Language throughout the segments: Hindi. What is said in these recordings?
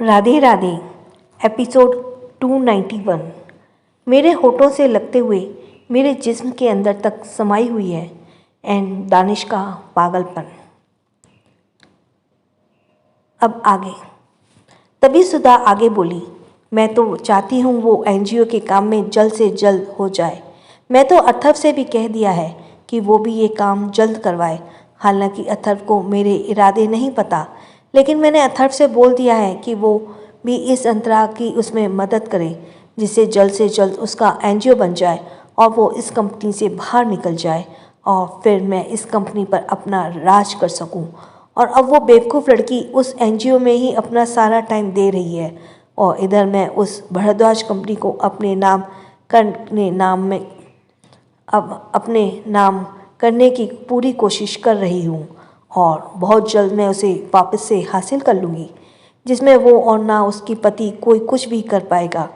राधे राधे। एपिसोड 291। मेरे होठों से लगते हुए मेरे जिस्म के अंदर तक समाई हुई है एंड दानिश का पागलपन। अब आगे। तभी सुधा आगे बोली, मैं तो चाहती हूँ वो एनजीओ के काम में जल्द से जल्द हो जाए। मैं तो अथर्व से भी कह दिया है कि वो भी ये काम जल्द करवाए। हालांकि अथर्व को मेरे इरादे नहीं पता, लेकिन मैंने अथर्व से बोल दिया है कि वो भी इस अंतरा की उसमें मदद करे, जिससे जल्द से जल्द उसका एनजीओ बन जाए और वो इस कंपनी से बाहर निकल जाए और फिर मैं इस कंपनी पर अपना राज कर सकूं। और अब वो बेवकूफ़ लड़की उस एनजीओ में ही अपना सारा टाइम दे रही है और इधर मैं उस भारद्वाज कंपनी को अपने नाम करने की पूरी कोशिश कर रही हूँ और बहुत जल्द मैं उसे वापस से हासिल कर लूँगी, जिसमें वो और ना उसकी पति कोई कुछ भी कर पाएगा।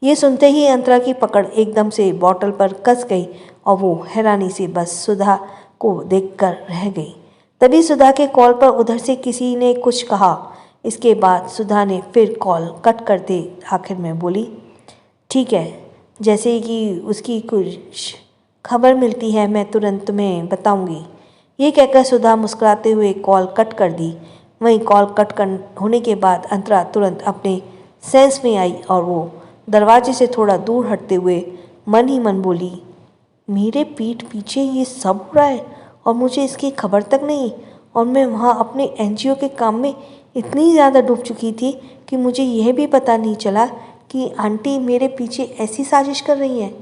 ये सुनते ही अंतरा की पकड़ एकदम से बॉटल पर कस गई और वो हैरानी से बस सुधा को देखकर रह गई। तभी सुधा के कॉल पर उधर से किसी ने कुछ कहा। इसके बाद सुधा ने फिर कॉल कट करते आखिर में बोली, ठीक है, जैसे कि उसकी कुछ खबर मिलती है मैं तुरंत तुम्हें बताऊंगी। ये कहकर सुधा मुस्कुराते हुए कॉल कट कर दी। वहीं कॉल कट कर होने के बाद अंतरा तुरंत अपने सेंस में आई और वो दरवाजे से थोड़ा दूर हटते हुए मन ही मन बोली, मेरे पीठ पीछे ये सब हो रहा है और मुझे इसकी खबर तक नहीं, और मैं वहाँ अपने एनजीओ के काम में इतनी ज़्यादा डूब चुकी थी कि मुझे यह भी पता नहीं चला कि आंटी मेरे पीछे ऐसी साजिश कर रही हैं।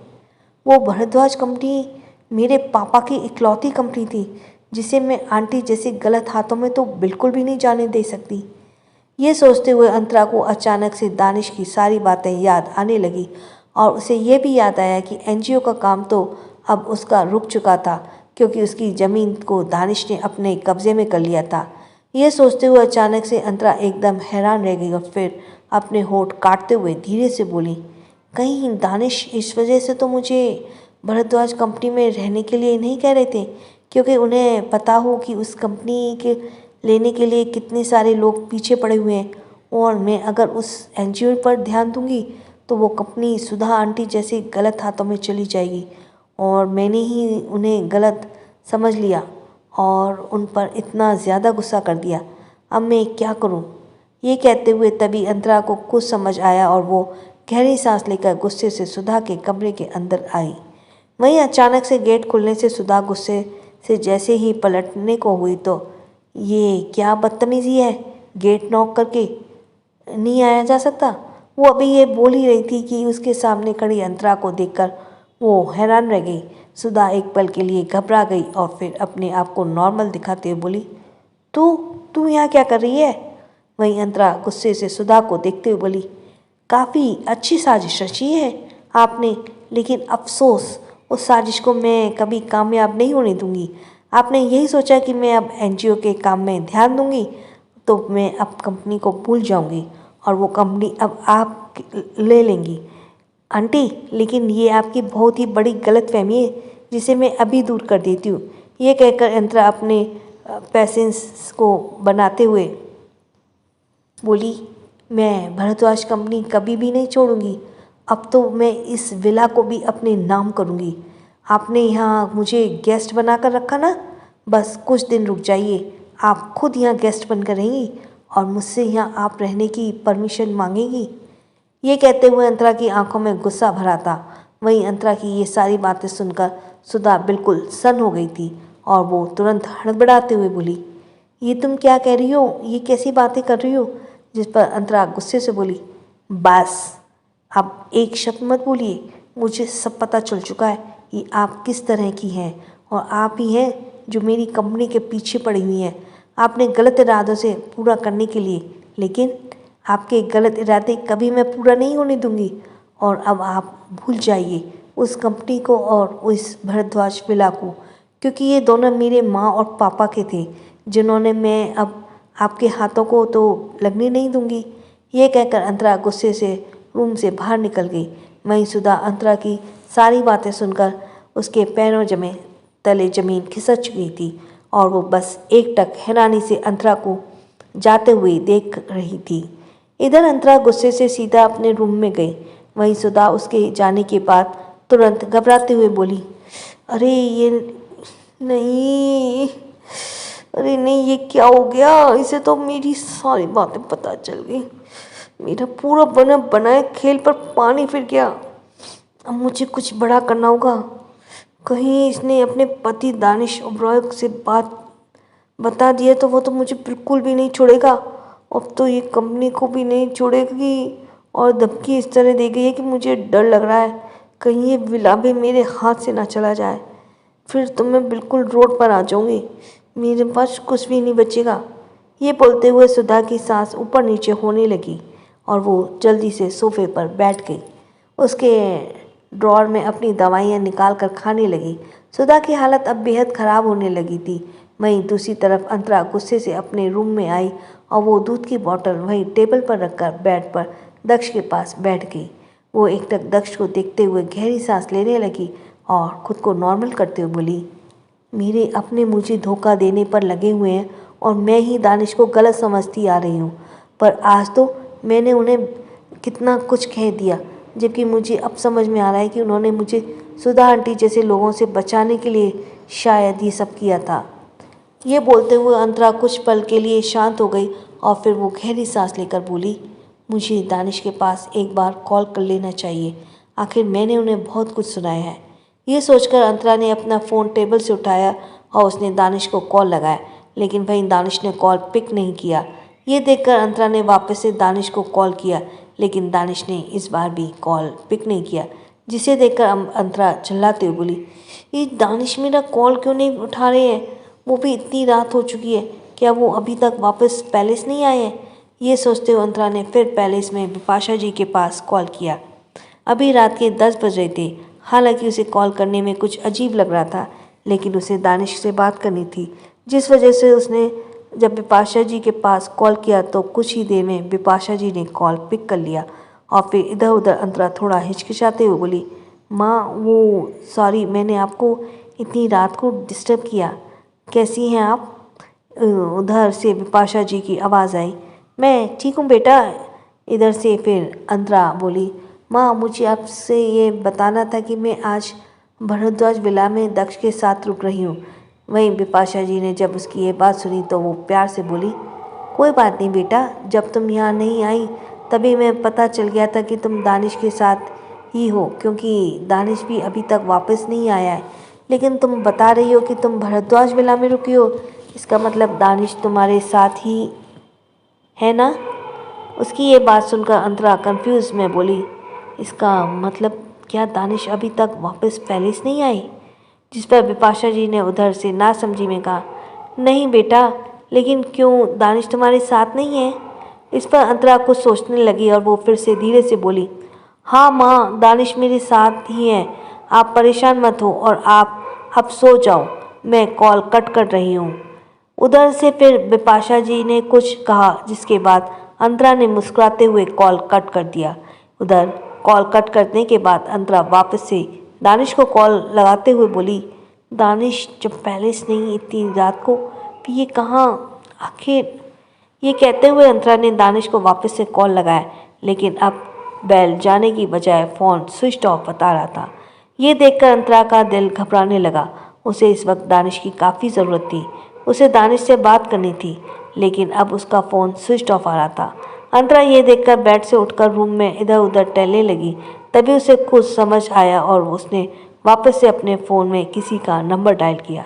वो भारद्वाज कंपनी मेरे पापा की इकलौती कंपनी थी जिसे मैं आंटी जैसे गलत हाथों में तो बिल्कुल भी नहीं जाने दे सकती। ये सोचते हुए अंतरा को अचानक से दानिश की सारी बातें याद आने लगी और उसे ये भी याद आया कि एनजीओ का काम तो अब उसका रुक चुका था क्योंकि उसकी ज़मीन को दानिश ने अपने कब्जे में कर लिया था। यह सोचते हुए अचानक से अंतरा एकदम हैरान रह गई और फिर अपने होठ काटते हुए धीरे से बोली, कहीं दानिश इस वजह से तो मुझे भारद्वाज कंपनी में रहने के लिए नहीं कह रहे थे क्योंकि उन्हें पता हो कि उस कंपनी के लेने के लिए कितने सारे लोग पीछे पड़े हुए हैं और मैं अगर उस एनजीओ पर ध्यान दूंगी तो वो कंपनी सुधा आंटी जैसे गलत हाथों में चली जाएगी और मैंने ही उन्हें गलत समझ लिया और उन पर इतना ज़्यादा गुस्सा कर दिया। अब मैं क्या करूं? ये कहते हुए तभी अंतरा को कुछ समझ आया और वो गहरी सांस लेकर गुस्से से सुधा के कमरे के अंदर आई। वहीं अचानक से गेट खुलने से सुधा गुस्से से जैसे ही पलटने को हुई तो ये क्या बदतमीजी है, गेट नॉक करके नहीं आया जा सकता। वो अभी ये बोल ही रही थी कि उसके सामने खड़ी अंतरा को देखकर वो हैरान रह गई। सुधा एक पल के लिए घबरा गई और फिर अपने आप को नॉर्मल दिखाते हुए बोली, तू यहाँ क्या कर रही है? वहीं अंतरा गुस्से से सुधा को देखते हुए बोली, काफ़ी अच्छी साजिश रची है आपने, लेकिन अफसोस उस साजिश को मैं कभी कामयाब नहीं होने दूंगी। आपने यही सोचा कि मैं अब एनजीओ के काम में ध्यान दूंगी तो मैं अब कंपनी को भूल जाऊंगी और वो कंपनी अब आप ले लेंगी आंटी, लेकिन ये आपकी बहुत ही बड़ी गलतफहमी है जिसे मैं अभी दूर कर देती हूँ। ये कहकर अंतरा अपने पैसेंस को बनाते हुए बोली, मैं भारद्वाज कंपनी कभी भी नहीं छोड़ूंगी। अब तो मैं इस विला को भी अपने नाम करूंगी। आपने यहाँ मुझे गेस्ट बनाकर रखा ना, बस कुछ दिन रुक जाइए, आप खुद यहाँ गेस्ट बनकर रहेंगी और मुझसे यहाँ आप रहने की परमिशन मांगेंगी। ये कहते हुए अंतरा की आंखों में गुस्सा भरा था। वहीं अंतरा की ये सारी बातें सुनकर सुधा बिल्कुल सन्न हो गई थी और वो तुरंत हड़बड़ाते हुए बोली, ये तुम क्या कह रही हो? ये कैसी बातें कर रही हो? जिस पर अंतरा गुस्से से बोली, बस अब एक शब्द मत बोलिए, मुझे सब पता चल चुका है कि आप किस तरह की हैं और आप ही हैं जो मेरी कंपनी के पीछे पड़ी हुई हैं आपने गलत इरादों से पूरा करने के लिए, लेकिन आपके गलत इरादे कभी मैं पूरा नहीं होने दूंगी। और अब आप भूल जाइए उस कंपनी को और उस भारद्वाज विला को, क्योंकि ये दोनों मेरे माँ और पापा के थे जिन्होंने मैं अब आपके हाथों को तो लगने नहीं दूंगी। ये कहकर अंतरा गुस्से से रूम से बाहर निकल गई। वहीं सुधा अंतरा की सारी बातें सुनकर उसके पैरों जमे तले जमीन खिसक चुकी थी और वो बस एकटक हैरानी से अंतरा को जाते हुए देख रही थी। इधर अंतरा गुस्से से सीधा अपने रूम में गई। वहीं सुधा उसके जाने के बाद तुरंत घबराते हुए बोली, अरे ये नहीं, अरे नहीं, ये क्या हो गया? इसे तो मेरी सारी बातें पता चल गई। मेरा पूरा बना बनाया खेल पर पानी फिर गया। अब मुझे कुछ बड़ा करना होगा। कहीं इसने अपने पति दानिश ओबरॉय से बात बता दिया तो वो तो मुझे बिल्कुल भी नहीं छोड़ेगा। अब तो ये कंपनी को भी नहीं छोड़ेगी। और धमकी इस तरह दी गई है कि मुझे डर लग रहा है कहीं ये विला भी मेरे हाथ से ना चला जाए। फिर तो मैं बिल्कुल रोड पर आ जाऊंगी, मेरे पास कुछ भी नहीं बचेगा। ये बोलते हुए सुधा की सांस ऊपर नीचे होने लगी और वो जल्दी से सोफे पर बैठ गई। उसके ड्रॉर में अपनी दवाइयाँ निकाल कर खाने लगी। सुधा की हालत अब बेहद ख़राब होने लगी थी। वहीं दूसरी तरफ अंतरा गुस्से से अपने रूम में आई और वो दूध की बोतल वहीं टेबल पर रखकर बेड पर दक्ष के पास बैठ गई। वो एकटक दक्ष को देखते हुए गहरी सांस लेने लगी और खुद को नॉर्मल करते हुए बोली, मेरे अपने मुझे धोखा देने पर लगे हुए हैं और मैं ही दानिश को गलत समझती आ रही हूँ। पर आज तो मैंने उन्हें कितना कुछ कह दिया, जबकि मुझे अब समझ में आ रहा है कि उन्होंने मुझे सुधा आंटी जैसे लोगों से बचाने के लिए शायद ये सब किया था। ये बोलते हुए अंतरा कुछ पल के लिए शांत हो गई और फिर वो गहरी सांस लेकर बोली, मुझे दानिश के पास एक बार कॉल कर लेना चाहिए। आखिर मैंने उन्हें बहुत कुछ सुनाया है। ये सोचकर अंतरा ने अपना फ़ोन टेबल से उठाया और उसने दानिश को कॉल लगाया, लेकिन वहीं दानिश ने कॉल पिक नहीं किया। ये देखकर अंतरा ने वापस से दानिश को कॉल किया, लेकिन दानिश ने इस बार भी कॉल पिक नहीं किया, जिसे देखकर अंतरा चिल्लाते हुए बोली, ये दानिश मेरा कॉल क्यों नहीं उठा रहे हैं? वो भी इतनी रात हो चुकी है, क्या वो अभी तक वापस पैलेस नहीं आए हैं? ये सोचते हुए अंतरा ने फिर पैलेस में बिपाशा जी के पास कॉल किया। अभी रात के 10 बज रहे थे। हालांकि उसे कॉल करने में कुछ अजीब लग रहा था, लेकिन उसे दानिश से बात करनी थी, जिस वजह से उसने जब बिपाशा जी के पास कॉल किया तो कुछ ही देर में बिपाशा जी ने कॉल पिक कर लिया और फिर इधर उधर अंतरा थोड़ा हिचकिचाते हुए बोली, माँ वो सॉरी, मैंने आपको इतनी रात को डिस्टर्ब किया। कैसी हैं आप? उधर से बिपाशा जी की आवाज़ आई। मैं ठीक हूँ बेटा। इधर से फिर अंतरा बोली, माँ मुझे आपसे ये बताना था कि मैं आज भरद्वाज विला में दक्ष के साथ रुक रही हूँ। वहीं बिपाशा जी ने जब उसकी ये बात सुनी तो वो प्यार से बोली, कोई बात नहीं बेटा, जब तुम यहाँ नहीं आई तभी मैं पता चल गया था कि तुम दानिश के साथ ही हो, क्योंकि दानिश भी अभी तक वापस नहीं आया है। लेकिन तुम बता रही हो कि तुम भरद्वाज विला में रुकी हो, इसका मतलब दानिश तुम्हारे साथ ही है ना? उसकी ये बात सुनकर अंतरा कंफ्यूज में बोली, इसका मतलब क्या दानिश अभी तक वापस पैलेस नहीं आई? जिस पर बिपाशा जी ने उधर से नासमझी में कहा, नहीं बेटा, लेकिन क्यों दानिश तुम्हारे साथ नहीं है? इस पर अंतरा कुछ सोचने लगी और वो फिर से धीरे से बोली, हाँ माँ, दानिश मेरे साथ ही हैं। आप परेशान मत हो और आप अब सो जाओ, मैं कॉल कट कर रही हूँ। उधर से फिर बिपाशा जी ने कुछ कहा, जिसके बाद अंतरा ने मुस्कुराते हुए कॉल कट कर दिया। उधर कॉल कट करने के बाद अंतरा वापस से दानिश को कॉल लगाते हुए बोली, दानिश जब पैलेस नहीं इतनी रात को, फिर ये कहाँ आखिर? ये कहते हुए अंतरा ने दानिश को वापस से कॉल लगाया, लेकिन अब बेल जाने की बजाय फ़ोन स्विच ऑफ बता रहा था। ये देखकर अंतरा का दिल घबराने लगा। उसे इस वक्त दानिश की काफ़ी ज़रूरत थी। उसे दानिश से बात करनी थी, लेकिन अब उसका फ़ोन स्विच ऑफ आ रहा था। अंतरा ये देखकर बेड से उठकर रूम में इधर उधर टहलने लगी। तभी उसे कुछ समझ आया और उसने वापस से अपने फ़ोन में किसी का नंबर डायल किया।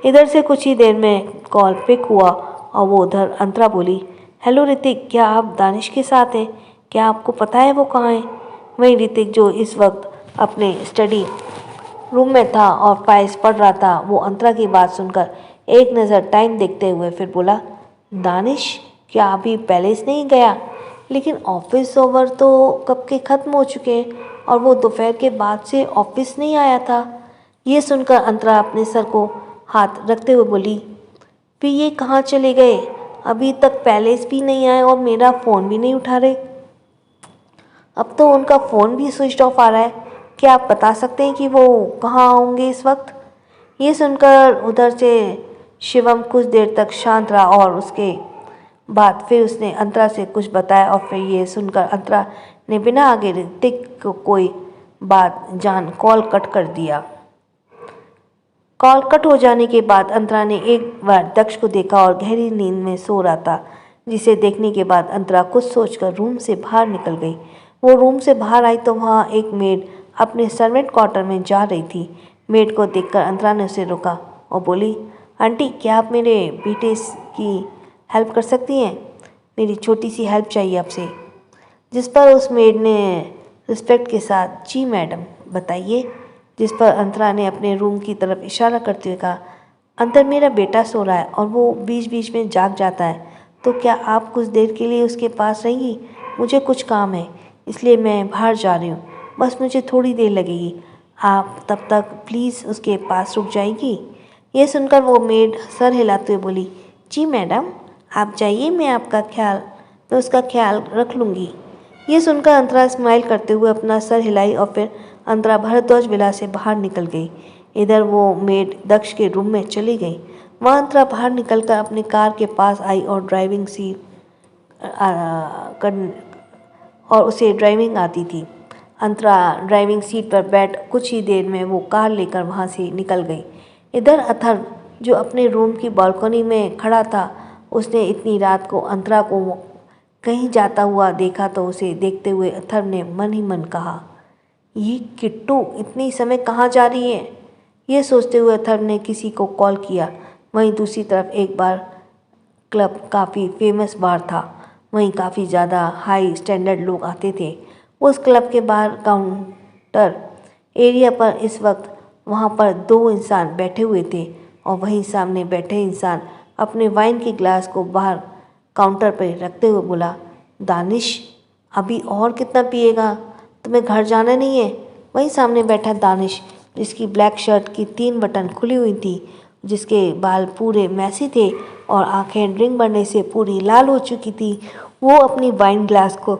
इधर से कुछ ही देर में कॉल पिक हुआ और वो उधर अंतरा बोली, हेलो ऋतिक, क्या आप दानिश के साथ हैं? क्या आपको पता है वो कहाँ है? वहीं ऋतिक, जो इस वक्त अपने स्टडी रूम में था और फाइल्स पढ़ रहा था, वो अंतरा की बात सुनकर एक नज़र टाइम देखते हुए फिर बोला, दानिश क्या अभी पैलेस नहीं गया? लेकिन ऑफिस ओवर तो कब के ख़त्म हो चुके हैं और वो दोपहर के बाद से ऑफिस नहीं आया था। ये सुनकर अंतरा अपने सर को हाथ रखते हुए बोली, फिर ये कहाँ चले गए? अभी तक पैलेस भी नहीं आए और मेरा फ़ोन भी नहीं उठा रहे। अब तो उनका फ़ोन भी स्विच ऑफ आ रहा है। क्या आप बता सकते हैं कि वो कहाँ होंगे इस वक्त? ये सुनकर उधर से शिवम कुछ देर तक शांत रहा और उसके बाद फिर उसने अंतरा से कुछ बताया और फिर ये सुनकर अंतरा ने बिना आगे ऋतिक को कोई बात जान कॉल कट कर दिया। कॉल कट हो जाने के बाद अंतरा ने एक बार दक्ष को देखा और गहरी नींद में सो रहा था, जिसे देखने के बाद अंतरा कुछ सोचकर रूम से बाहर निकल गई। वो रूम से बाहर आई तो वहाँ एक मेड अपने सर्वेंट क्वार्टर में जा रही थी। मेड को देखकर अंतरा ने उसे रोका और बोली, आंटी क्या आप मेरे बेटे की हेल्प कर सकती हैं? मेरी छोटी सी हेल्प चाहिए आपसे। जिस पर उस मेड ने रिस्पेक्ट के साथ, जी मैडम बताइए। जिस पर अंतरा ने अपने रूम की तरफ इशारा करते हुए कहा, अंदर मेरा बेटा सो रहा है और वो बीच बीच में जाग जाता है, तो क्या आप कुछ देर के लिए उसके पास रहेंगी? मुझे कुछ काम है, इसलिए मैं बाहर जा रही हूँ, बस मुझे थोड़ी देर लगेगी। आप तब तक प्लीज़ उसके पास रुक जाएगी। यह सुनकर वो मेड सर हिलाते हुए बोली, जी मैडम आप जाइए, मैं उसका ख्याल रख लूँगी। ये सुनकर अंतरा स्माइल करते हुए अपना सर हिलाई और फिर अंतरा भारद्वाज विला से बाहर निकल गई। इधर वो मेड दक्ष के रूम में चली गई। वहाँ अंतरा बाहर निकलकर अपनी कार के पास आई और उसे ड्राइविंग आती थी। अंतरा ड्राइविंग सीट पर बैठ कुछ ही देर में वो कार लेकर वहाँ से निकल गई। इधर अथर्व जो अपने रूम की बालकनी में खड़ा था, उसने इतनी रात को अंतरा को कहीं जाता हुआ देखा तो उसे देखते हुए अथर्व ने मन ही मन कहा, ये किट्टू इतनी समय कहाँ जा रही है? ये सोचते हुए अथर्व ने किसी को कॉल किया। वहीं दूसरी तरफ एक बार क्लब काफ़ी फेमस बार था। वहीं काफ़ी ज़्यादा हाई स्टैंडर्ड लोग आते थे। उस क्लब के बाहर काउंटर एरिया पर इस वक्त वहाँ पर 2 इंसान बैठे हुए थे और वहीं सामने बैठे इंसान अपने वाइन के ग्लास को बाहर काउंटर पर रखते हुए बोला, दानिश अभी और कितना पिएगा? तुम्हें घर जाना नहीं है? वहीं सामने बैठा दानिश, जिसकी ब्लैक शर्ट की 3 बटन खुली हुई थी, जिसके बाल पूरे मैसी थे और आंखें ड्रिंक बनने से पूरी लाल हो चुकी थी, वो अपनी वाइन ग्लास को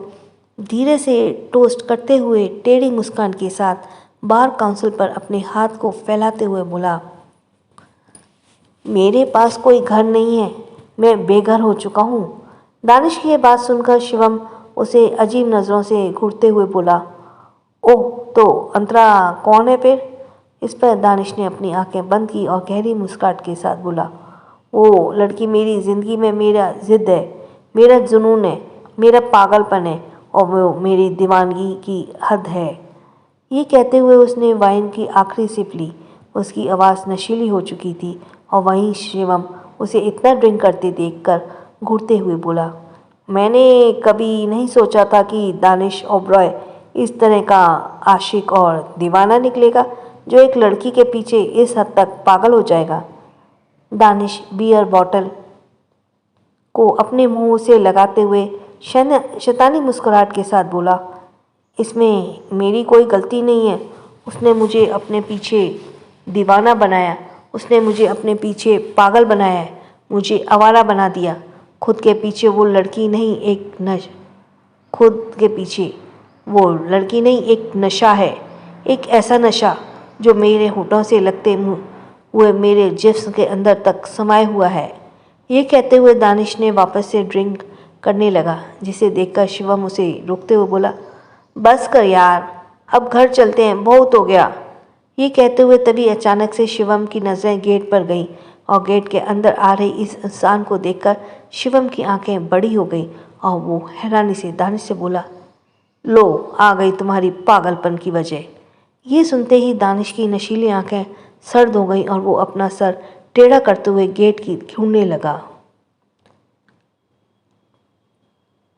धीरे से टोस्ट करते हुए टेढ़ी मुस्कान के साथ बार काउंसिल पर अपने हाथ को फैलाते हुए बोला, मेरे पास कोई घर नहीं है, मैं बेघर हो चुका हूँ। दानिश की ये बात सुनकर शिवम उसे अजीब नज़रों से घूरते हुए बोला, ओह तो अंतरा कौन है फिर? इस पर दानिश ने अपनी आंखें बंद की और गहरी मुस्कुराहट के साथ बोला, वो लड़की मेरी ज़िंदगी में मेरा ज़िद है, मेरा जुनून है, मेरा पागलपन है और वो मेरी दीवानगी की हद है। ये कहते हुए उसने वाइन की आखिरी सिप ली। उसकी आवाज़ नशीली हो चुकी थी और वहीं शिवम उसे इतना ड्रिंक करते देखकर घूरते हुए बोला, मैंने कभी नहीं सोचा था कि दानिश ओबरॉय इस तरह का आशिक और दीवाना निकलेगा, जो एक लड़की के पीछे इस हद तक पागल हो जाएगा। दानिश बियर बॉटल को अपने मुंह से लगाते हुए शैतानी मुस्कुराहट के साथ बोला, इसमें मेरी कोई गलती नहीं है। उसने मुझे अपने पीछे दीवाना बनाया, उसने मुझे अपने पीछे पागल बनाया है, मुझे आवारा बना दिया। खुद के पीछे वो लड़की नहीं एक नशा है, एक ऐसा नशा जो मेरे होठों से लगते हुए मेरे जिस्म के अंदर तक समाये हुआ है। ये कहते हुए दानिश ने वापस से ड्रिंक करने लगा, जिसे देखकर शिवम उसे रोकते हुए बोला, बस कर यार, अब घर चलते हैं, बहुत हो गया। ये कहते हुए तभी अचानक से शिवम की नज़रें गेट पर गईं और गेट के अंदर आ रही इस इंसान को देखकर शिवम की आंखें बड़ी हो गईं और वो हैरानी से दानिश से बोला, लो आ गई तुम्हारी पागलपन की वजह। ये सुनते ही दानिश की नशीली आंखें सर्द हो गईं और वो अपना सर टेढ़ा करते हुए गेट की ढूंढने लगा।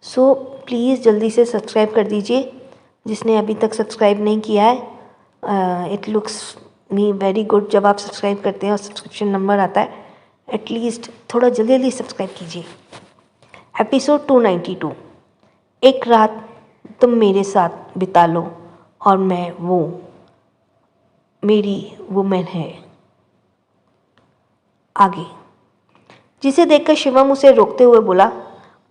सो प्लीज़ जल्दी से सब्सक्राइब कर दीजिए जिसने अभी तक सब्सक्राइब नहीं किया है। It looks me very good जब आप सब्सक्राइब करते हैं और सब्सक्रिप्शन नंबर आता है। एटलीस्ट थोड़ा जल्दी जल्दी सब्सक्राइब कीजिए। एपिसोड 292, एक रात तुम मेरे साथ बिता लो और मैं वो मेरी वुमेन है। आगे, जिसे देखकर शिवम उसे रोकते हुए बोला,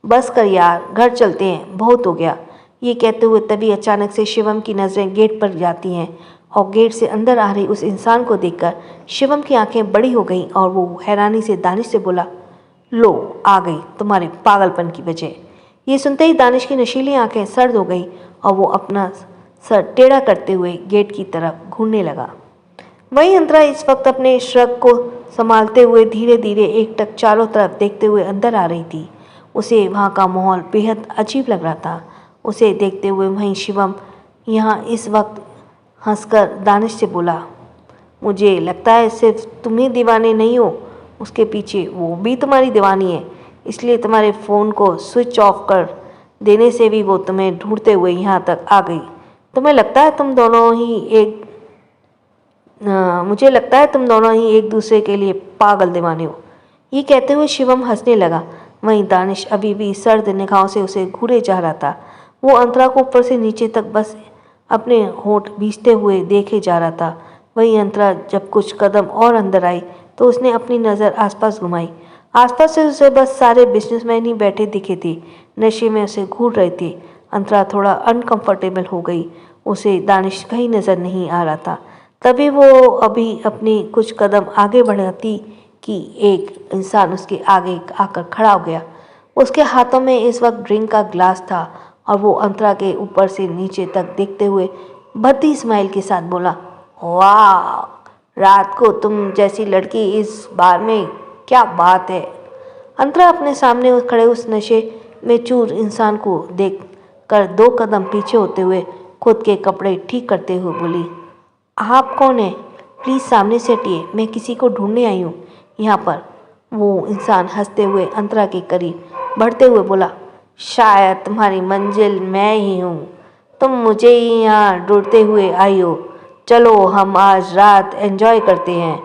बस कर यार, घर चलते हैं, बहुत हो गया। ये कहते हुए तभी अचानक से शिवम की नज़रें गेट पर जाती हैं और गेट से अंदर आ रही उस इंसान को देखकर शिवम की आंखें बड़ी हो गईं और वो हैरानी से दानिश से बोला, लो आ गई तुम्हारे पागलपन की वजह। ये सुनते ही दानिश की नशीली आंखें सर्द हो गई और वो अपना सर टेढ़ा करते हुए गेट की तरफ घूरने लगा। वहीं अंतरा इस वक्त अपने श्रग को संभालते हुए धीरे धीरे एकटक चारों तरफ देखते हुए अंदर आ रही थी। उसे वहाँ का माहौल बेहद अजीब लग रहा था। उसे देखते हुए वहीं शिवम यहाँ इस वक्त हंसकर दानिश से बोला, मुझे लगता है सिर्फ तुम ही दीवाने नहीं हो, उसके पीछे वो भी तुम्हारी दीवानी है, इसलिए तुम्हारे फ़ोन को स्विच ऑफ कर देने से भी वो तुम्हें ढूंढते हुए यहाँ तक आ गई। तुम्हें लगता है तुम दोनों ही एक मुझे लगता है तुम दोनों ही एक दूसरे के लिए पागल दीवाने हो। ये कहते हुए शिवम हंसने लगा। वहीं दानिश अभी भी सर्द निगाहों से उसे घूरे जा रहा था। वो अंतरा को ऊपर से नीचे तक बस अपने होंठ भींचते हुए देखे जा रहा था। वहीं अंतरा जब कुछ कदम और अंदर आई तो उसने अपनी नज़र आसपास घुमाई। आसपास से उसे बस सारे बिजनेसमैन ही बैठे दिखे थे, नशे में उसे घूर रहे थे। अंतरा थोड़ा अनकंफर्टेबल हो गई। उसे दानिश कहीं नज़र नहीं आ रहा था। तभी वो अभी अपनी कुछ कदम आगे बढ़ाती कि एक इंसान उसके आगे आकर खड़ा हो गया। उसके हाथों में इस वक्त ड्रिंक का ग्लास था और वो अंतरा के ऊपर से नीचे तक देखते हुए भद्दी स्माइल के साथ बोला, वाह, रात को तुम जैसी लड़की इस बार में, क्या बात है। अंतरा अपने सामने खड़े उस नशे में चूर इंसान को देख कर 2 कदम पीछे होते हुए खुद के कपड़े ठीक करते हुए बोली, आप कौन हैं? प्लीज़ सामने से हटिए, मैं किसी को ढूंढने आई हूँ यहाँ पर। वो इंसान हंसते हुए अंतरा के करीब बढ़ते हुए बोला, शायद तुम्हारी मंजिल मैं ही हूँ, तुम मुझे ही यहाँ ढूंढते हुए आई हो। चलो हम आज रात एंजॉय करते हैं।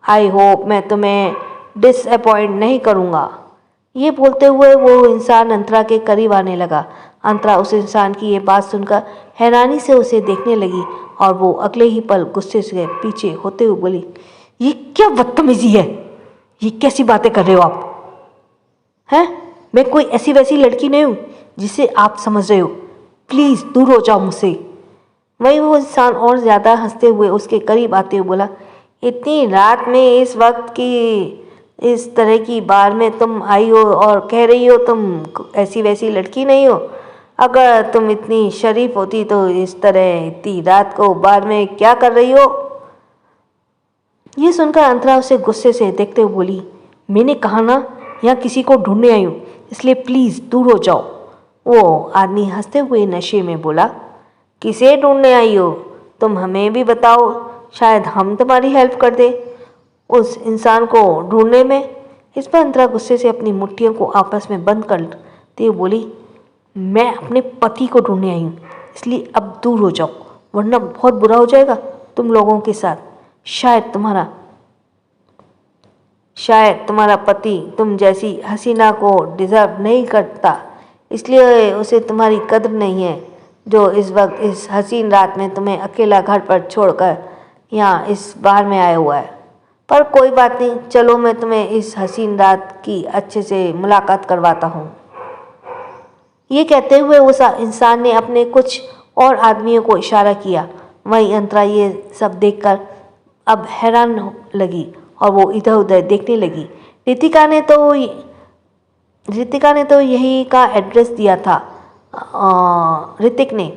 आई होप मैं तुम्हें डिसअपॉइंट नहीं करूँगा। ये बोलते हुए वो इंसान अंतरा के करीब आने लगा। अंतरा उस इंसान की ये बात सुनकर हैरानी से उसे देखने लगी और वो अगले ही पल गुस्से से पीछे होते हुए बोली, ये क्या बदतमीजी है? ये कैसी बातें कर रहे हो आप? हैं? मैं कोई ऐसी वैसी लड़की नहीं हूँ जिसे आप समझ रहे हो। प्लीज़ दूर हो जाओ मुझसे। वहीं वो इंसान और ज़्यादा हंसते हुए उसके करीब आते हुए बोला, इतनी रात में इस वक्त की इस तरह की बार में तुम आई हो और कह रही हो तुम ऐसी वैसी लड़की नहीं हो। अगर तुम इतनी शरीफ होती तो इस तरह इतनी रात को बार में क्या कर रही हो? ये सुनकर अंतरा उसे गुस्से से देखते हुए बोली, मैंने कहा ना यहाँ किसी को ढूंढने आई हूँ, इसलिए प्लीज़ दूर हो जाओ। वो आदमी हंसते हुए नशे में बोला, किसे ढूंढने आई हो? तुम हमें भी बताओ, शायद हम तुम्हारी हेल्प कर दें उस इंसान को ढूंढने में। इस पर अंतरा गुस्से से अपनी मुट्ठियों को आपस में बंद करते हुए बोली, मैं अपने पति को ढूंढने आई हूँ, इसलिए अब दूर हो जाओ, वरना बहुत बुरा हो जाएगा तुम लोगों के साथ। शायद तुम्हारा पति तुम जैसी हसीना को डिज़र्व नहीं करता, इसलिए उसे तुम्हारी कद्र नहीं है, जो इस वक्त इस हसीन रात में तुम्हें अकेला घर पर छोड़कर यहाँ इस बार में आया हुआ है। पर कोई बात नहीं, चलो मैं तुम्हें इस हसीन रात की अच्छे से मुलाकात करवाता हूँ। ये कहते हुए उस इंसान ने अपने कुछ और आदमियों को इशारा किया। वहीं अंतरा ये सब देखकर अब हैरान लगी और वो इधर उधर देखने लगी। ऋतिका ने तो यही का एड्रेस दिया था ऋतिक ने,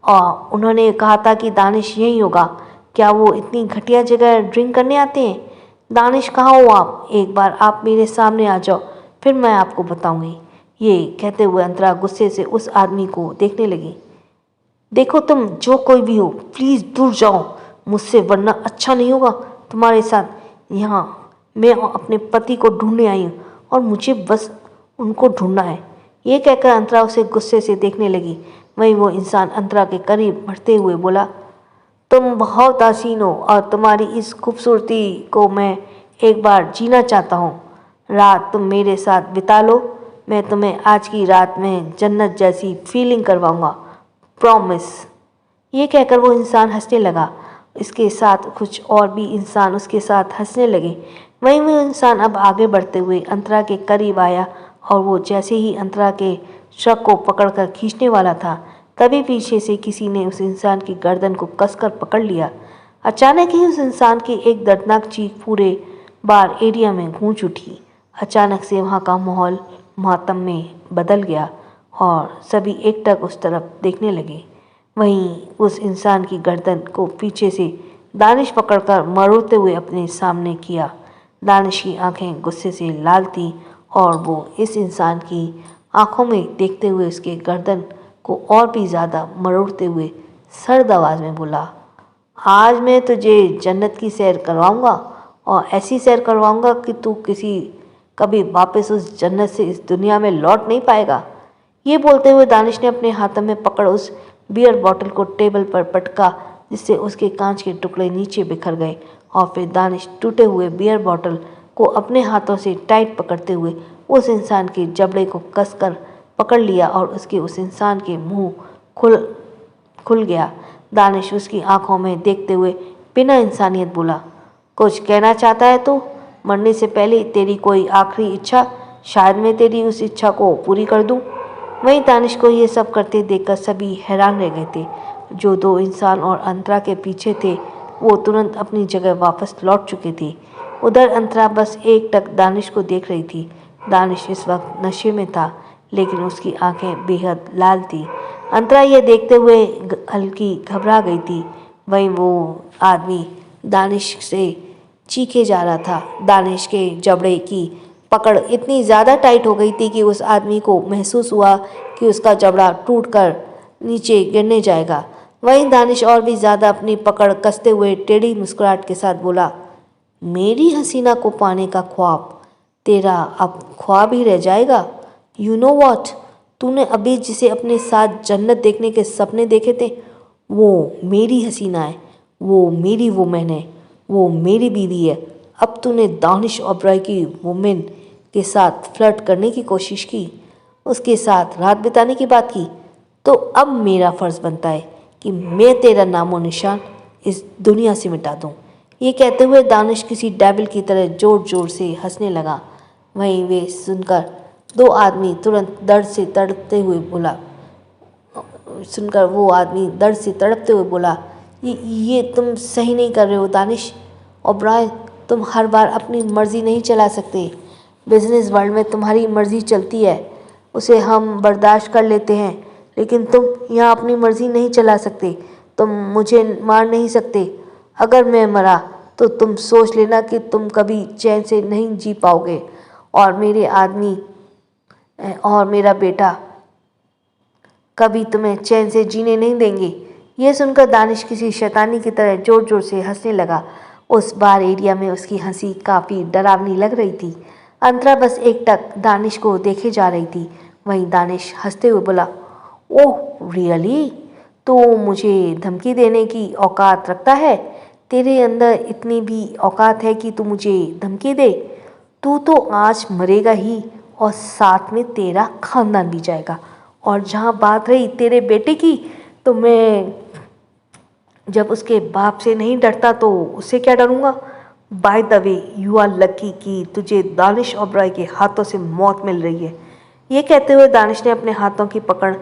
और उन्होंने कहा था कि दानिश यही होगा। क्या वो इतनी घटिया जगह ड्रिंक करने आते हैं? दानिश कहाँ हो आप? एक बार आप मेरे सामने आ जाओ, फिर मैं आपको बताऊंगी। ये कहते हुए अंतरा गुस्से से उस आदमी को देखने लगी। देखो तुम जो कोई भी हो, प्लीज़ दूर जाओ मुझसे, वरना अच्छा नहीं होगा तुम्हारे साथ। यहाँ मैं अपने पति को ढूंढने आई हूँ और मुझे बस उनको ढूंढना है। ये कहकर अंतरा उसे गुस्से से देखने लगी। वहीं वो इंसान अंतरा के करीब बढ़ते हुए बोला, तुम बहुत हसीन हो और तुम्हारी इस खूबसूरती को मैं एक बार जीना चाहता हूँ। रात तुम मेरे साथ बिता लो, मैं तुम्हें आज की रात में जन्नत जैसी फीलिंग करवाऊँगा, प्रॉमिस। ये कहकर वो इंसान हंसने लगा। इसके साथ कुछ और भी इंसान उसके साथ हंसने लगे। वहीं वो इंसान अब आगे बढ़ते हुए अंतरा के करीब आया और वो जैसे ही अंतरा के शक को पकड़कर खींचने वाला था, तभी पीछे से किसी ने उस इंसान की गर्दन को कसकर पकड़ लिया। अचानक ही उस इंसान की एक दर्दनाक चीख पूरे बार एरिया में गूंज उठी। अचानक से वहाँ का माहौल मातम में बदल गया और सभी एकटक उस तरफ देखने लगे। वहीं उस इंसान की गर्दन को पीछे से दानिश पकड़कर मरोड़ते हुए अपने सामने किया। दानिश की आंखें गुस्से से लाल थीं और वो इस इंसान की आंखों में देखते हुए उसके गर्दन को और भी ज़्यादा मरोड़ते हुए सर्द आवाज़ में बोला, आज मैं तुझे जन्नत की सैर करवाऊंगा और ऐसी सैर करवाऊंगा कि तू कभी वापस उस जन्नत से इस दुनिया में लौट नहीं पाएगा। ये बोलते हुए दानिश ने अपने हाथों में पकड़ उस बियर बॉटल को टेबल पर पटका, जिससे उसके कांच के टुकड़े नीचे बिखर गए और फिर दानिश टूटे हुए बियर बॉटल को अपने हाथों से टाइट पकड़ते हुए उस इंसान के जबड़े को कसकर पकड़ लिया और उस इंसान के मुंह खुल गया। दानिश उसकी आंखों में देखते हुए बिना इंसानियत बोला, कुछ कहना चाहता है तू? मरने से पहले तेरी कोई आखिरी इच्छा? शायद मैं तेरी उस इच्छा को पूरी कर दूं। वहीं दानिश को ये सब करते देखकर सभी हैरान रह गए थे। जो दो इंसान और अंतरा के पीछे थे वो तुरंत अपनी जगह वापस लौट चुके थे। उधर अंतरा बस एकटक दानिश को देख रही थी। दानिश इस वक्त नशे में था, लेकिन उसकी आंखें बेहद लाल थी। अंतरा ये देखते हुए हल्की घबरा गई थी। वहीं वो आदमी दानिश से चीखे जा रहा था। दानिश के जबड़े की पकड़ इतनी ज़्यादा टाइट हो गई थी कि उस आदमी को महसूस हुआ कि उसका जबड़ा टूटकर नीचे गिरने जाएगा। वहीं दानिश और भी ज़्यादा अपनी पकड़ कसते हुए टेढ़ी मुस्कुराहट के साथ बोला, मेरी हसीना को पाने का ख्वाब तेरा अब ख्वाब ही रह जाएगा। यू नो वॉट, तूने अभी जिसे अपने साथ जन्नत देखने के सपने देखे थे वो मेरी हसीना है, वो मेरी वुमेन है, वो मेरी बीवी है। अब तूने दानिश ओबराय की वुमेन के साथ फ्लर्ट करने की कोशिश की, उसके साथ रात बिताने की बात की, तो अब मेरा फ़र्ज़ बनता है कि मैं तेरा नामो निशान इस दुनिया से मिटा दूँ। ये कहते हुए दानिश किसी डेविल की तरह ज़ोर ज़ोर से हंसने लगा। वहीं वे सुनकर दो आदमी तुरंत दर्द से तड़पते हुए बोला ये तुम सही नहीं कर रहे हो दानिश ओबराय, तुम हर बार अपनी मर्ज़ी नहीं चला सकते। बिजनेस वर्ल्ड में तुम्हारी मर्ज़ी चलती है, उसे हम बर्दाश्त कर लेते हैं, लेकिन तुम यहाँ अपनी मर्ज़ी नहीं चला सकते। तुम मुझे मार नहीं सकते। अगर मैं मरा तो तुम सोच लेना कि तुम कभी चैन से नहीं जी पाओगे और मेरे आदमी और मेरा बेटा कभी तुम्हें चैन से जीने नहीं देंगे। ये सुनकर दानिश किसी शैतानी की तरह ज़ोर ज़ोर से हंसने लगा। उस बार एरिया में उसकी हंसी काफ़ी डरावनी लग रही थी। अंतरा बस एकटक दानिश को देखे जा रही थी। वहीं दानिश हंसते हुए बोला, ओह रियली, तो मुझे धमकी देने की औकात रखता है? तेरे अंदर इतनी भी औकात है कि तू मुझे धमकी दे? तू तो आज मरेगा ही और साथ में तेरा खानदान भी जाएगा। और जहाँ बात रही तेरे बेटे की, तो मैं जब उसके बाप से नहीं डरता तो उससे क्या डरूंगा? By the way, you are lucky कि तुझे दानिश ओबराय के हाथों से मौत मिल रही है। ये कहते हुए दानिश ने अपने हाथों की पकड़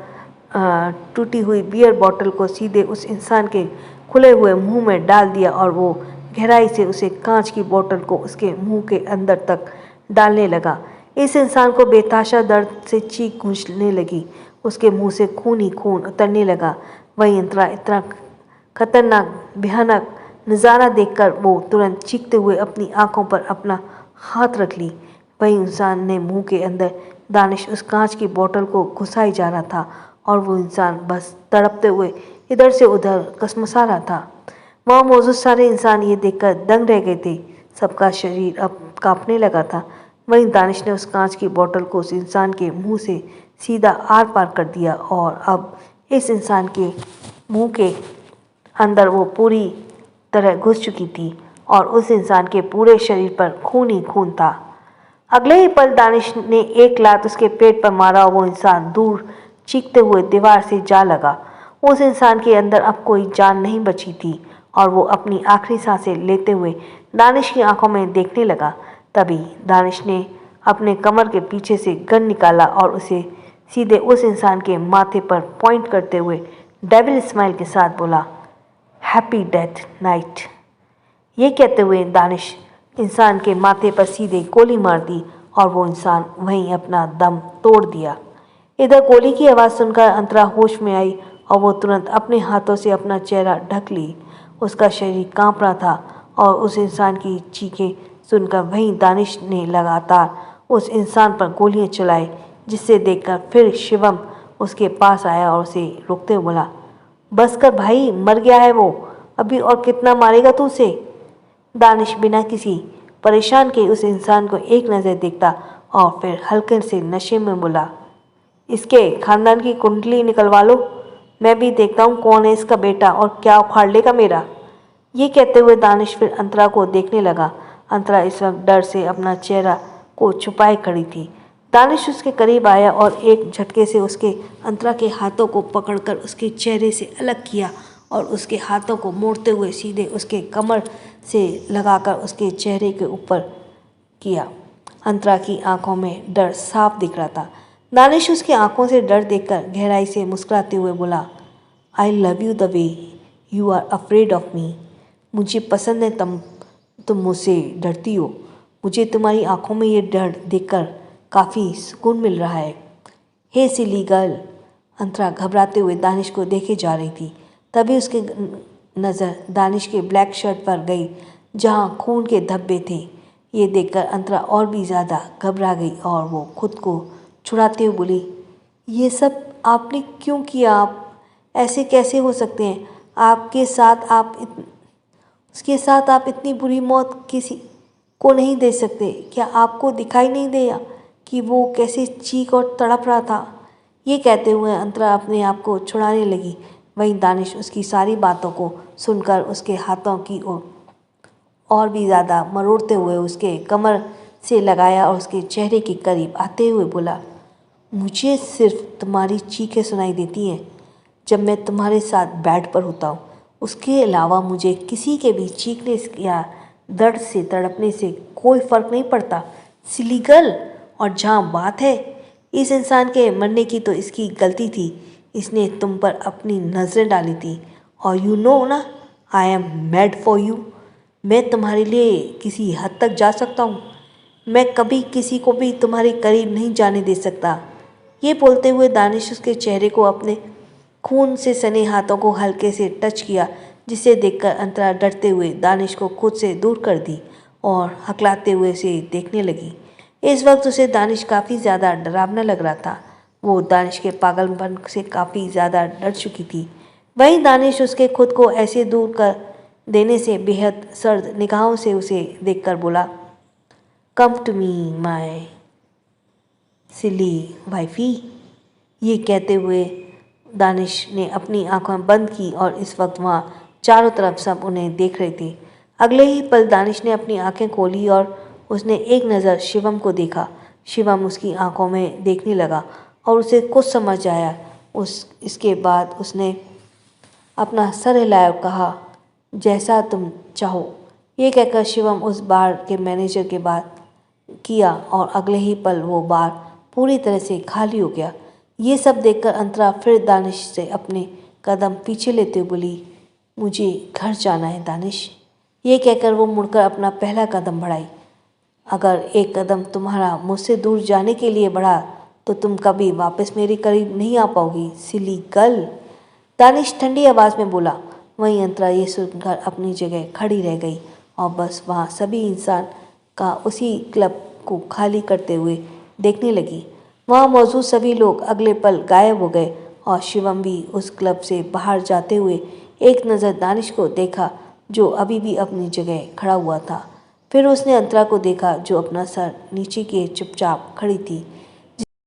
टूटी हुई बियर बॉटल को सीधे उस इंसान के खुले हुए मुंह में डाल दिया और वो गहराई से उसे कांच की बोतल को उसके मुंह के अंदर तक डालने लगा। इस इंसान को बेतहाशा दर्द से चीख गूंजने लगी। उसके मुंह से खून ही खून उतरने लगा। वहीं इतना खतरनाक भयानक नज़ारा देखकर वो तुरंत चीखते हुए अपनी आंखों पर अपना हाथ रख ली। वहीं इंसान ने मुंह के अंदर दानिश उस कांच की बोतल को घुसाई जा रहा था और वो इंसान बस तड़पते हुए इधर से उधर कसमसा रहा था। वहाँ मौजूद सारे इंसान ये देखकर दंग रह गए थे। सबका शरीर अब कांपने लगा था। वहीं दानिश ने उस कांच की बोतल को उस इंसान के मुंह से सीधा आर पार कर दिया और अब इस इंसान के मुंह के अंदर वो पूरी तरह घुस चुकी थी और उस इंसान के पूरे शरीर पर खून ही खून था। अगले ही पल दानिश ने एक लात उसके पेट पर मारा और वो इंसान दूर चीखते हुए दीवार से जा लगा। उस इंसान के अंदर अब कोई जान नहीं बची थी और वो अपनी आखिरी सांसें लेते हुए दानिश की आंखों में देखने लगा। तभी दानिश ने अपने कमर के पीछे से गन निकाला और उसे सीधे उस इंसान के माथे पर पॉइंट करते हुए डेविल स्माइल के साथ बोला, हैप्पी डेथ नाइट। ये कहते हुए दानिश इंसान के माथे पर सीधे गोली मार दी और वो इंसान वहीं अपना दम तोड़ दिया। इधर गोली की आवाज़ सुनकर अंतरा होश में आई और वो तुरंत अपने हाथों से अपना चेहरा ढक ली। उसका शरीर कांप रहा था और उस इंसान की चीखें सुनकर वहीं दानिश ने लगातार उस इंसान पर गोलियां चलाई, जिससे देखकर फिर शिवम उसके पास आया और उसे रोकते हुए बोला, बस कर भाई, मर गया है वो, अभी और कितना मारेगा तू उसे। दानिश बिना किसी परेशान के उस इंसान को एक नज़र देखता और फिर हल्के से नशे में बोला, इसके खानदान की कुंडली निकलवा लो, मैं भी देखता हूँ कौन है इसका बेटा और क्या उखाड़ लेगा मेरा। ये कहते हुए दानिश फिर अंतरा को देखने लगा। अंतरा इस वक्त डर से अपना चेहरा को छुपाए खड़ी थी। दानिश उसके करीब आया और एक झटके से उसके अंतरा के हाथों को पकड़कर उसके चेहरे से अलग किया और उसके हाथों को मोड़ते हुए सीधे उसके कमर से लगाकर उसके चेहरे के ऊपर किया। अंतरा की आंखों में डर साफ दिख रहा था। दानिश उसकी आंखों से डर देखकर गहराई से मुस्कुराते हुए बोला, I love you the way you are afraid of me. मुझे पसंद है तुम मुझसे डरती हो। मुझे तुम्हारी आंखों में ये डर देखकर काफ़ी सुकून मिल रहा है। हे सिली गर्ल। अंतरा घबराते हुए दानिश को देखे जा रही थी। तभी उसकी नज़र दानिश के ब्लैक शर्ट पर गई जहाँ खून के धब्बे थे। ये देखकर अंतरा और भी ज़्यादा घबरा गई और वो खुद को छुड़ाते हुए बोली, ये सब आपने क्यों किया? आप ऐसे कैसे हो सकते हैं? उसके साथ आप इतनी बुरी मौत किसी को नहीं दे सकते। क्या आपको दिखाई नहीं दिया कि वो कैसे चीख और तड़प रहा था? ये कहते हुए अंतरा अपने आप को छुड़ाने लगी। वहीं दानिश उसकी सारी बातों को सुनकर उसके हाथों की ओर और भी ज़्यादा मरोड़ते हुए उसके कमर से लगाया और उसके चेहरे के करीब आते हुए बोला, मुझे सिर्फ तुम्हारी चीखें सुनाई देती हैं जब मैं तुम्हारे साथ बेड पर होता हूँ। उसके अलावा मुझे किसी के भी चीखने या दर्द से तड़पने से कोई फ़र्क नहीं पड़ता। Silly girl. और जहाँ बात है इस इंसान के मरने की, तो इसकी गलती थी। इसने तुम पर अपनी नज़रें डाली थी और यू नो ना, I am mad for you. मैं तुम्हारे लिए किसी हद तक जा सकता हूँ। मैं कभी किसी को भी तुम्हारे करीब नहीं जाने दे सकता। ये बोलते हुए दानिश उसके चेहरे को अपने खून से सने हाथों को हल्के से टच किया, जिसे देखकर अंतरा डरते हुए दानिश को खुद से दूर कर दी और हकलाते हुए उसे देखने लगी। इस वक्त उसे दानिश काफ़ी ज़्यादा डरावना लग रहा था। वो दानिश के पागलपन से काफ़ी ज़्यादा डर चुकी थी। वहीं दानिश उसके खुद को ऐसे दूर कर देने से बेहद सर्द निगाहों से उसे देखकर बोला, come to me my silly wifey. ये कहते हुए दानिश ने अपनी आंखें बंद की और इस वक्त वहाँ चारों तरफ सब उन्हें देख रहे थे। अगले ही पल दानिश ने अपनी आंखें खोली और उसने एक नज़र शिवम को देखा। शिवम उसकी आंखों में देखने लगा और उसे कुछ समझ आया। इसके बाद उसने अपना सर हिलाया और कहा, जैसा तुम चाहो। ये कहकर शिवम उस बार के मैनेजर के बात किया और अगले ही पल वो बार पूरी तरह से खाली हो गया। ये सब देखकर अंतरा फिर दानिश से अपने कदम पीछे लेते हुए बोली, मुझे घर जाना है दानिश। ये कहकर वो मुड़कर अपना पहला कदम बढ़ाई। अगर एक कदम तुम्हारा मुझसे दूर जाने के लिए बढ़ा तो तुम कभी वापस मेरे करीब नहीं आ पाओगी, सिली गर्ल। दानिश ठंडी आवाज़ में बोला। वहीं अंतरा ये सुनकर अपनी जगह खड़ी रह गई और बस वहाँ सभी इंसान का उसी क्लब को खाली करते हुए देखने लगी। वहाँ मौजूद सभी लोग अगले पल गायब हो गए और शिवम भी उस क्लब से बाहर जाते हुए एक नज़र दानिश को देखा, जो अभी भी अपनी जगह खड़ा हुआ था। फिर उसने अंतरा को देखा, जो अपना सर नीचे किए चुपचाप खड़ी थी।